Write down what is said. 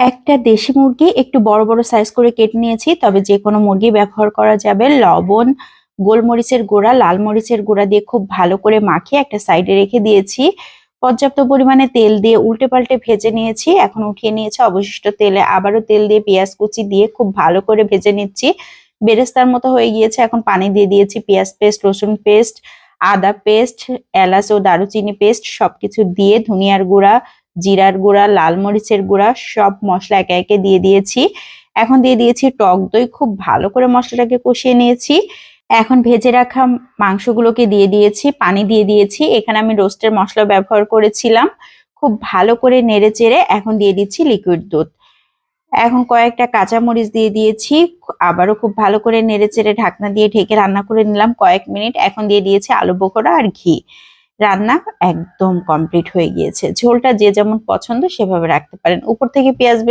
একটা দেশি মুরগি একটু বড় বড় সাইজ করে কেটে নিয়েছি, তবে যে কোনো মুরগি ব্যবহার করা যাবে। লবণ, গোলমরিচের গুঁড়া, লাল মরিচের গুঁড়া দিয়ে খুব ভালো করে মাখিয়ে একটা সাইডে রেখে দিয়েছি। পর্যাপ্ত পরিমাণে তেল দিয়ে উল্টে পাল্টে ভেজে নিয়েছি। এখন উঠিয়ে নিয়েছি। অবশিষ্ট তেলে আবারও তেল দিয়ে পেঁয়াজ কুচি দিয়ে খুব ভালো করে ভেজে নিচ্ছি। বেরেস্তার মতো হয়ে গিয়েছে। এখন পানি দিয়ে দিয়েছি। পেঁয়াজ পেস্ট, রসুন পেস্ট, আদা পেস্ট, এলাচ ও দারুচিনি পেস্ট সবকিছু দিয়ে ধনিয়ার গুঁড়া, জিরার গুঁড়া, লাল মরিচের গুঁড়া সব মশলা একে একে দিয়ে দিয়েছি। এখন দিয়ে দিয়েছি টক দই। খুব ভালো করে মশলাটাকে কষিয়ে নিয়েছি। এখন ভেজে রাখা মাংসগুলোকে দিয়ে দিয়েছি, পানি দিয়ে দিয়েছি। এখানে আমি রোস্টের মশলা ব্যবহার করেছিলাম। খুব ভালো করে নেড়ে চেড়ে এখন দিয়ে দিচ্ছি লিকুইড দুধ। এখন কয়েকটা কাঁচামরিচ দিয়ে দিয়েছি। আবারও খুব ভালো করে নেড়ে চেড়ে ঢাকনা দিয়ে ঢেকে রান্না করে নিলাম কয়েক মিনিট। এখন দিয়ে দিয়েছি আলু বোখরা আর ঘি। রান্না একদম কমপ্লিট হয়ে গিয়েছে। ঝোলটা যে যেমন পছন্দ সেভাবে রাখতে পারেন। উপর থেকে পেঁয়াজ